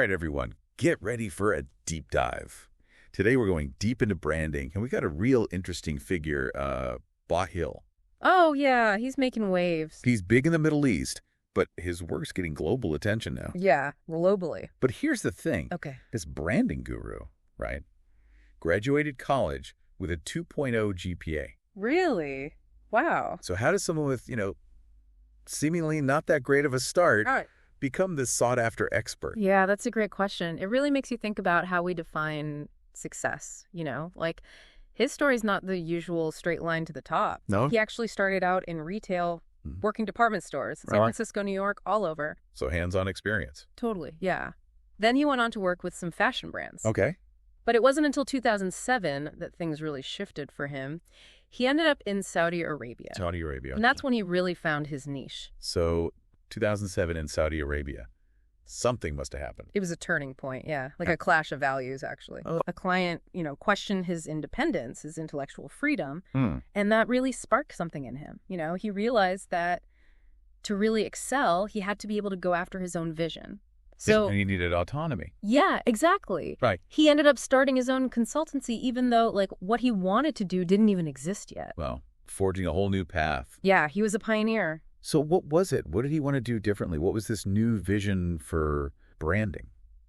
right, everyone, get ready for a deep dive. Today we're going deep into branding, and we got a real interesting figure, BaAghil. Oh, yeah, he's making waves. He's big in the Middle East, but his work's getting global attention now. Yeah, globally. But here's the thing. Okay. This branding guru, right, graduated college with a 2.0 GPA. Really? Wow. So how does someone with, seemingly not that great of a start become this sought-after expert? Yeah, that's a great question. It really makes you think about how we define success, Like, his story's not the usual straight line to the top. No? He actually started out in retail, working department stores, San Francisco, New York, all over. So hands-on experience. Totally, yeah. Then he went on to work with some fashion brands. Okay. But it wasn't until 2007 that things really shifted for him. He ended up in Saudi Arabia. Saudi Arabia. And that's when he really found his niche. So 2007 in Saudi Arabia. Something must have happened. It was a turning point, yeah. Like a clash of values, actually. Oh. A client, questioned his independence, his intellectual freedom, and that really sparked something in him. He realized that to really excel, he had to be able to go after his own vision. So And he needed autonomy. Yeah, exactly. Right. He ended up starting his own consultancy, even though, what he wanted to do didn't even exist yet. Well, forging a whole new path. Yeah, he was a pioneer. So what was it? What did he want to do differently? What was this new vision for branding?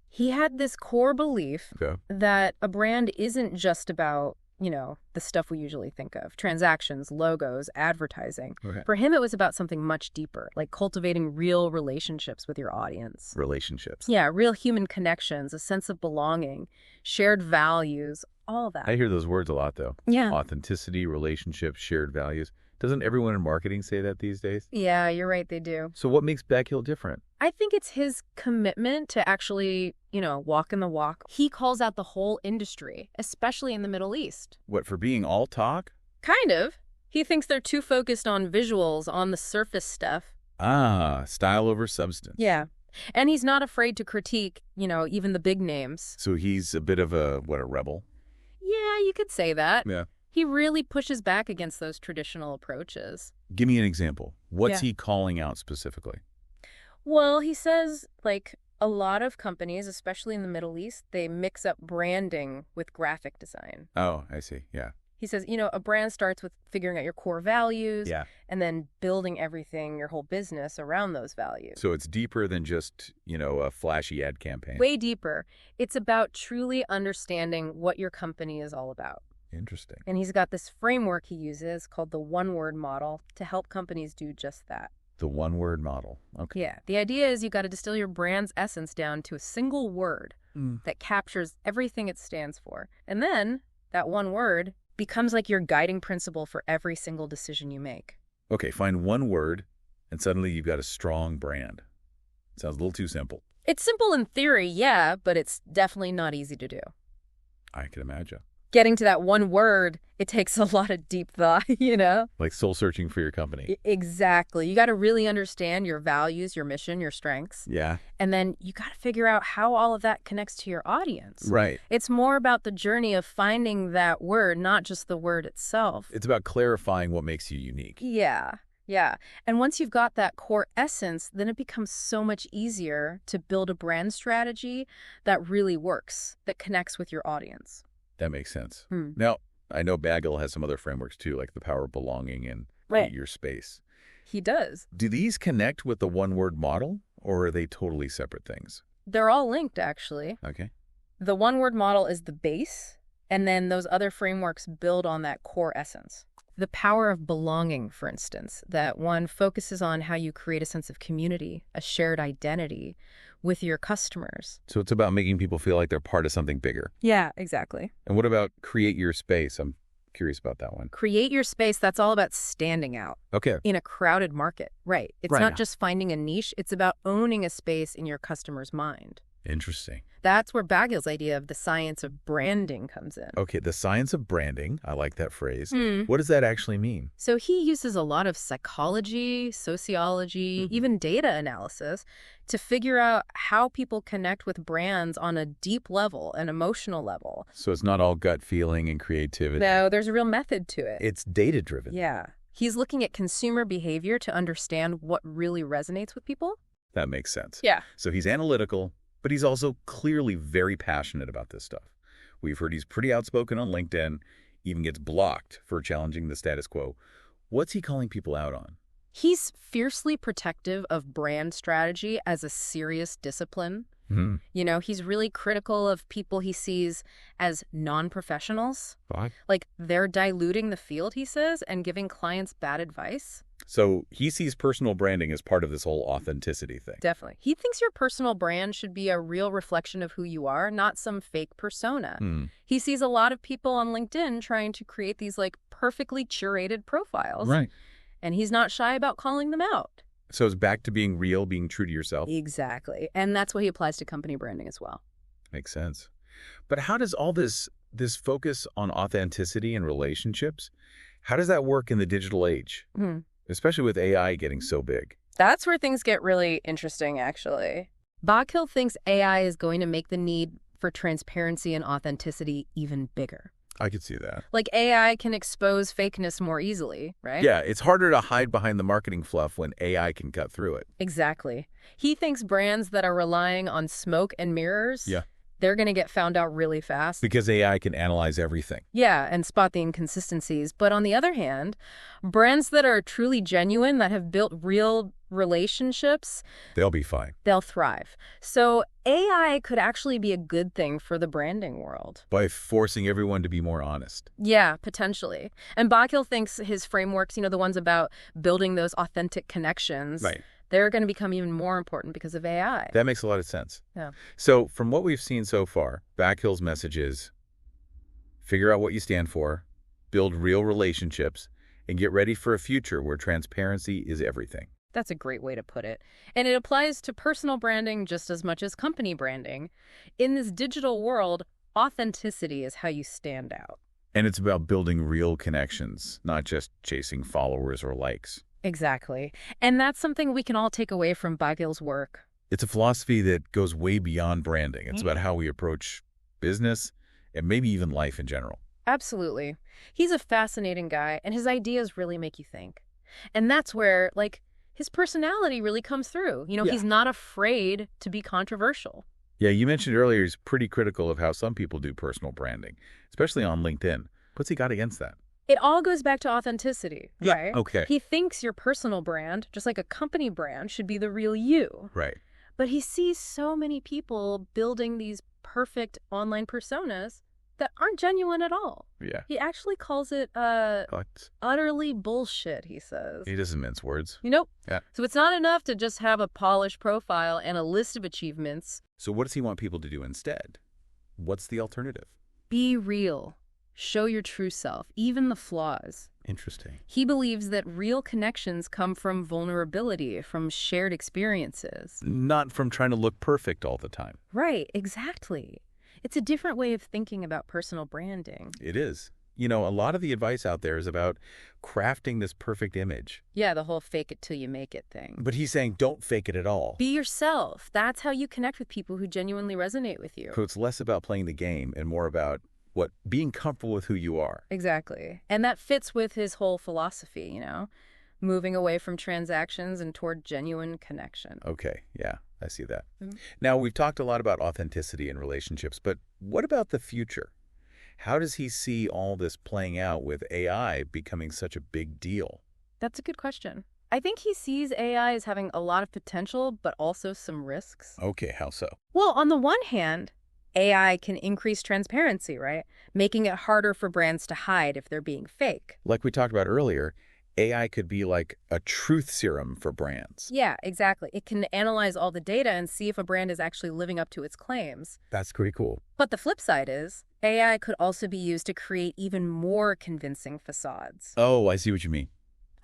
He had this core belief that a brand isn't just about, the stuff we usually think of. Transactions, logos, advertising. Okay. For him, it was about something much deeper, like cultivating real relationships with your audience. Relationships. Yeah, real human connections, a sense of belonging, shared values, all that. I hear those words a lot, though. Yeah. Authenticity, relationships, shared values. Doesn't everyone in marketing say that these days? Yeah, you're right, they do. So what makes BaAghil different? I think it's his commitment to actually, walking the walk. He calls out the whole industry, especially in the Middle East. What, for being all talk? Kind of. He thinks they're too focused on visuals, on the surface stuff. Ah, style over substance. Yeah. And he's not afraid to critique, even the big names. So he's a bit of a rebel? Yeah, you could say that. Yeah. He really pushes back against those traditional approaches. Give me an example. What's he calling out specifically? Well, he says, a lot of companies, especially in the Middle East, they mix up branding with graphic design. Oh, I see. Yeah. He says, a brand starts with figuring out your core values and then building everything, your whole business around those values. So it's deeper than just, a flashy ad campaign. Way deeper. It's about truly understanding what your company is all about. Interesting. And he's got this framework he uses called the OneWord Model to help companies do just that. The OneWord Model. Okay. Yeah. The idea is you got to distill your brand's essence down to a single word that captures everything it stands for. And then that one word becomes like your guiding principle for every single decision you make. Okay, find one word, and suddenly you've got a strong brand. Sounds a little too simple. It's simple in theory, yeah, but it's definitely not easy to do. I can imagine. Getting to that one word, it takes a lot of deep thought, Like soul searching for your company. Exactly. You got to really understand your values, your mission, your strengths. Yeah. And then you got to figure out how all of that connects to your audience. Right. It's more about the journey of finding that word, not just the word itself. It's about clarifying what makes you unique. Yeah. Yeah. And once you've got that core essence, then it becomes so much easier to build a brand strategy that really works, that connects with your audience. That makes sense. Now, I know BaAghil has some other frameworks too, like the power of belonging and create your space. He does. Do these connect with the OneWord Model, or are they totally separate things? They're all linked, actually. Okay. The OneWord Model is the base, and then those other frameworks build on that core essence. The power of belonging, for instance, that one focuses on how you create a sense of community, a shared identity with your customers. So it's about making people feel like they're part of something bigger. Yeah, exactly. And what about create your space? I'm curious about that one. Create your space, that's all about standing out. Okay. In a crowded market. Right. It's Right. not just finding a niche, it's about owning a space in your customer's mind. Interesting. That's where BaAghil's idea of the science of branding comes in. Okay, the science of branding. I like that phrase. What does that actually mean? So he uses a lot of psychology, sociology, even data analysis to figure out how people connect with brands on a deep level, an emotional level. So it's not all gut feeling and creativity. No, there's a real method to it. It's data-driven. Yeah. He's looking at consumer behavior to understand what really resonates with people. That makes sense. Yeah. So he's analytical, But he's also clearly very passionate about this stuff. We've heard he's pretty outspoken on LinkedIn, even gets blocked for challenging the status quo. What's he calling people out on? He's fiercely protective of brand strategy as a serious discipline. Hmm. He's really critical of people he sees as non-professionals. What? Like, they're diluting the field, he says, and giving clients bad advice. So he sees personal branding as part of this whole authenticity thing. Definitely. He thinks your personal brand should be a real reflection of who you are, not some fake persona. He sees a lot of people on LinkedIn trying to create these, perfectly curated profiles. Right. And he's not shy about calling them out. So it's back to being real, being true to yourself? Exactly. And that's what he applies to company branding as well. Makes sense. But how does all this focus on authenticity and relationships, how does that work in the digital age? Especially with AI getting so big. That's where things get really interesting, actually. BaAghil thinks AI is going to make the need for transparency and authenticity even bigger. I could see that. Like, AI can expose fakeness more easily, right? Yeah, it's harder to hide behind the marketing fluff when AI can cut through it. Exactly. He thinks brands that are relying on smoke and mirrors, they're going to get found out really fast. Because AI can analyze everything. Yeah, and spot the inconsistencies. But on the other hand, brands that are truly genuine, that have built real relationships, They'll be fine. they'll thrive. So AI could actually be a good thing for the branding world. By forcing everyone to be more honest. Yeah, potentially. And BaAghil thinks his frameworks, the ones about building those authentic connections, they're going to become even more important because of AI. That makes a lot of sense. Yeah. So from what we've seen so far, BaAghil's message is figure out what you stand for, build real relationships, and get ready for a future where transparency is everything. That's a great way to put it. And it applies to personal branding just as much as company branding. In this digital world, authenticity is how you stand out. And it's about building real connections, not just chasing followers or likes. Exactly. And that's something we can all take away from BaAghil's work. It's a philosophy that goes way beyond branding. It's about how we approach business and maybe even life in general. Absolutely. He's a fascinating guy, and his ideas really make you think. And that's where, his personality really comes through. He's not afraid to be controversial. Yeah, you mentioned earlier he's pretty critical of how some people do personal branding, especially on LinkedIn. What's he got against that? It all goes back to authenticity, right? Okay. He thinks your personal brand, just like a company brand, should be the real you. Right. But he sees so many people building these perfect online personas that aren't genuine at all. Yeah. He actually calls it utterly bullshit, he says. He doesn't mince words. Nope. Yeah. So it's not enough to just have a polished profile and a list of achievements. So what does he want people to do instead? What's the alternative? Be real. Show your true self, even the flaws. Interesting. He believes that real connections come from vulnerability, from shared experiences. Not from trying to look perfect all the time. Right, exactly. It's a different way of thinking about personal branding. It is. A lot of the advice out there is about crafting this perfect image. Yeah, the whole fake it till you make it thing. But he's saying don't fake it at all. Be yourself. That's how you connect with people who genuinely resonate with you. So it's less about playing the game and more about being comfortable with who you are. Exactly. And that fits with his whole philosophy, moving away from transactions and toward genuine connection. Okay, yeah, I see that. Now, we've talked a lot about authenticity in relationships, but what about the future? How does he see all this playing out with AI becoming such a big deal? That's a good question. I think he sees AI as having a lot of potential, but also some risks. Okay, how so? Well, on the one hand, AI can increase transparency, right? Making it harder for brands to hide if they're being fake. Like we talked about earlier, AI could be like a truth serum for brands. Yeah, exactly. It can analyze all the data and see if a brand is actually living up to its claims. That's pretty cool. But the flip side is, AI could also be used to create even more convincing facades. Oh, I see what you mean.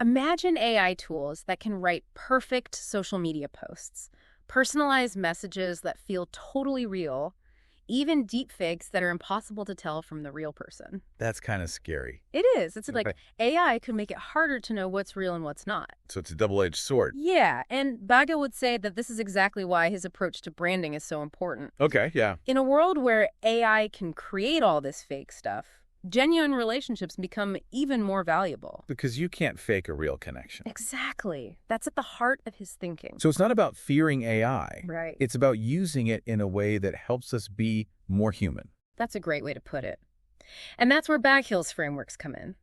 Imagine AI tools that can write perfect social media posts, personalized messages that feel totally real, even deepfakes that are impossible to tell from the real person. That's kind of scary. It is. It's like AI could make it harder to know what's real and what's not. So it's a double-edged sword. Yeah, and BaAghil would say that this is exactly why his approach to branding is so important. Okay, yeah. In a world where AI can create all this fake stuff, genuine relationships become even more valuable. Because you can't fake a real connection. Exactly. That's at the heart of his thinking. So it's not about fearing AI. Right. It's about using it in a way that helps us be more human. That's a great way to put it. And that's where BaAghil's frameworks come in.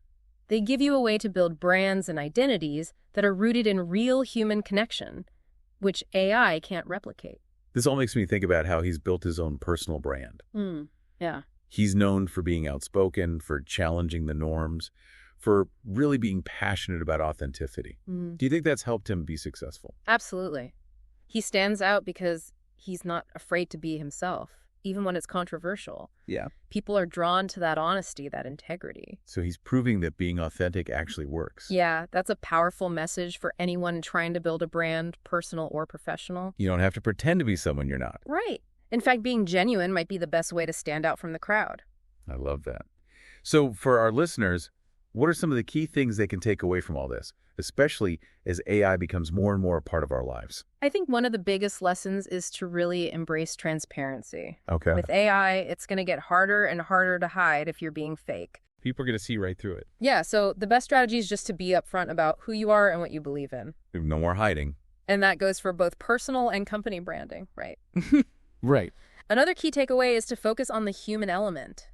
They give you a way to build brands and identities that are rooted in real human connection, which AI can't replicate. This all makes me think about how he's built his own personal brand. Yeah. He's known for being outspoken, for challenging the norms, for really being passionate about authenticity. Do you think that's helped him be successful? Absolutely. He stands out because he's not afraid to be himself, even when it's controversial. Yeah. People are drawn to that honesty, that integrity. So he's proving that being authentic actually works. Yeah, that's a powerful message for anyone trying to build a brand, personal or professional. You don't have to pretend to be someone you're not. Right. In fact, being genuine might be the best way to stand out from the crowd. I love that. So for our listeners, what are some of the key things they can take away from all this, especially as AI becomes more and more a part of our lives? I think one of the biggest lessons is to really embrace transparency. Okay. With AI, it's going to get harder and harder to hide if you're being fake. People are going to see right through it. Yeah, so the best strategy is just to be upfront about who you are and what you believe in. No more hiding. And that goes for both personal and company branding, right? Right. Another key takeaway is to focus on the human element.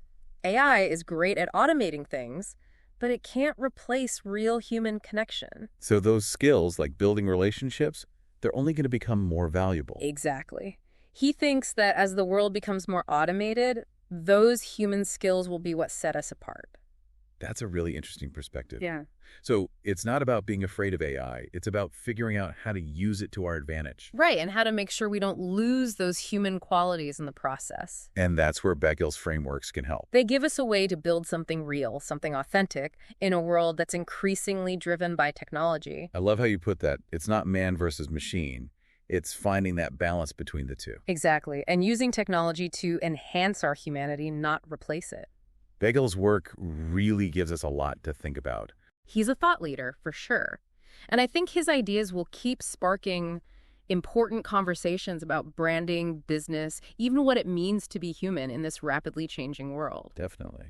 AI is great at automating things, but it can't replace real human connection. So those skills, like building relationships, they're only going to become more valuable. Exactly. He thinks that as the world becomes more automated, those human skills will be what set us apart. That's a really interesting perspective. Yeah. So it's not about being afraid of AI. It's about figuring out how to use it to our advantage. Right, and how to make sure we don't lose those human qualities in the process. And that's where BaAghil's frameworks can help. They give us a way to build something real, something authentic, in a world that's increasingly driven by technology. I love how you put that. It's not man versus machine. It's finding that balance between the two. Exactly, and using technology to enhance our humanity, not replace it. BaAghil's work really gives us a lot to think about. He's a thought leader, for sure. And I think his ideas will keep sparking important conversations about branding, business, even what it means to be human in this rapidly changing world. Definitely.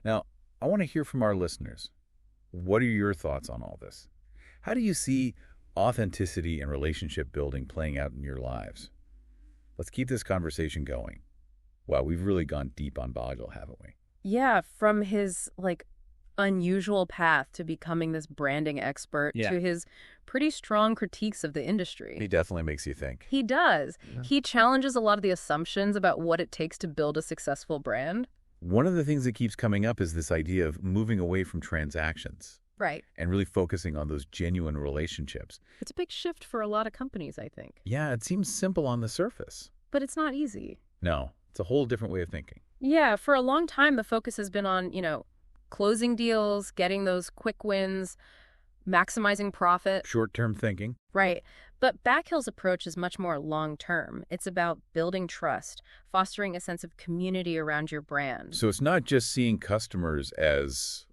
Now, I want to hear from our listeners. What are your thoughts on all this? How do you see authenticity and relationship building playing out in your lives? Let's keep this conversation going. Wow, we've really gone deep on BaAghil, haven't we? Yeah, from his, unusual path to becoming this branding expert to his pretty strong critiques of the industry. He definitely makes you think. He does. Yeah. He challenges a lot of the assumptions about what it takes to build a successful brand. One of the things that keeps coming up is this idea of moving away from transactions. Right. And really focusing on those genuine relationships. It's a big shift for a lot of companies, I think. Yeah, it seems simple on the surface. But it's not easy. No, it's a whole different way of thinking. Yeah, for a long time, the focus has been on, closing deals, getting those quick wins, maximizing profit. Short-term thinking. Right. But BaAghil's approach is much more long-term. It's about building trust, fostering a sense of community around your brand. So it's not just seeing customers as,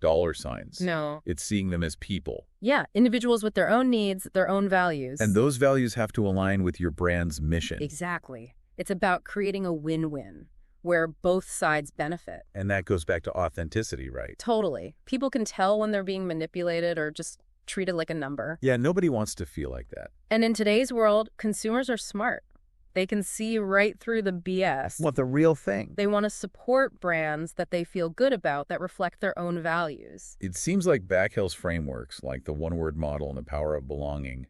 dollar signs. No. It's seeing them as people. Yeah, individuals with their own needs, their own values. And those values have to align with your brand's mission. Exactly. It's about creating a win-win where both sides benefit. And that goes back to authenticity, right? Totally. People can tell when they're being manipulated or just treated like a number. Yeah, nobody wants to feel like that. And in today's world, consumers are smart. They can see right through the BS. Want the real thing. They want to support brands that they feel good about that reflect their own values. It seems like BaAghil's frameworks, like the OneWord Model and the power of belonging,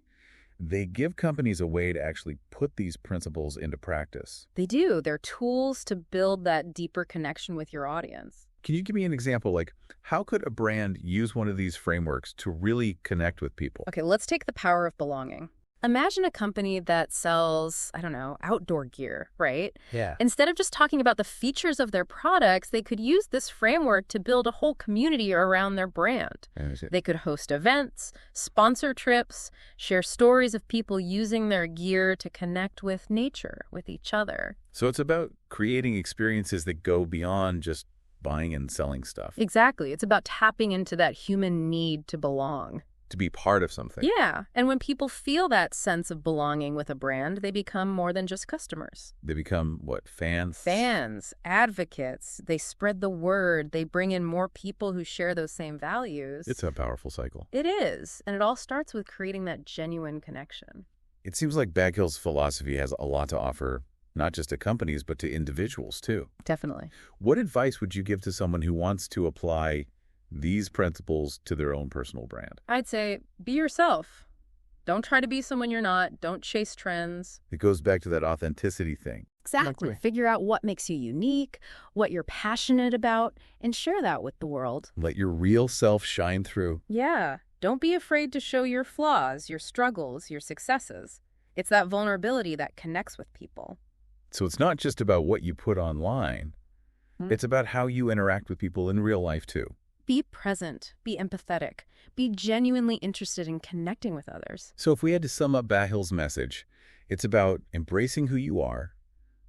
they give companies a way to actually put these principles into practice. They do. They're tools to build that deeper connection with your audience. Can you give me an example? How could a brand use one of these frameworks to really connect with people? Okay, let's take the power of belonging. Imagine a company that sells, outdoor gear, right? Yeah. Instead of just talking about the features of their products, they could use this framework to build a whole community around their brand. They could host events, sponsor trips, share stories of people using their gear to connect with nature, with each other. So it's about creating experiences that go beyond just buying and selling stuff. Exactly. It's about tapping into that human need to belong. to be part of something. Yeah, and when people feel that sense of belonging with a brand, they become more than just customers. They become, what, fans? Fans, advocates, they spread the word, they bring in more people who share those same values. It's a powerful cycle. It is, and it all starts with creating that genuine connection. It seems like BaAghil's philosophy has a lot to offer, not just to companies, but to individuals, too. Definitely. What advice would you give to someone who wants to apply these principles to their own personal brand? I'd say be yourself. Don't try to be someone you're not. Don't chase trends. It goes back to that authenticity thing. Exactly. Figure out what makes you unique, what you're passionate about, and share that with the world. Let your real self shine through. Yeah. Don't be afraid to show your flaws, your struggles, your successes. It's that vulnerability that connects with people. So it's not just about what you put online. It's about how you interact with people in real life, too. Be present, be empathetic, be genuinely interested in connecting with others. So if we had to sum up BaAghil's message, it's about embracing who you are,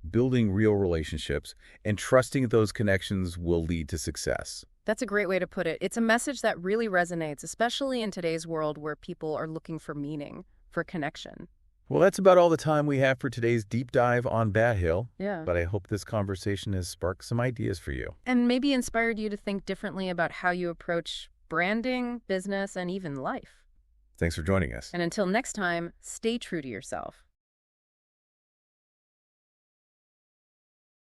building real relationships, and trusting those connections will lead to success. That's a great way to put it. It's a message that really resonates, especially in today's world where people are looking for meaning, for connection. Well, that's about all the time we have for today's deep dive on BaAghil. Yeah. But I hope this conversation has sparked some ideas for you. And maybe inspired you to think differently about how you approach branding, business, and even life. Thanks for joining us. And until next time, stay true to yourself.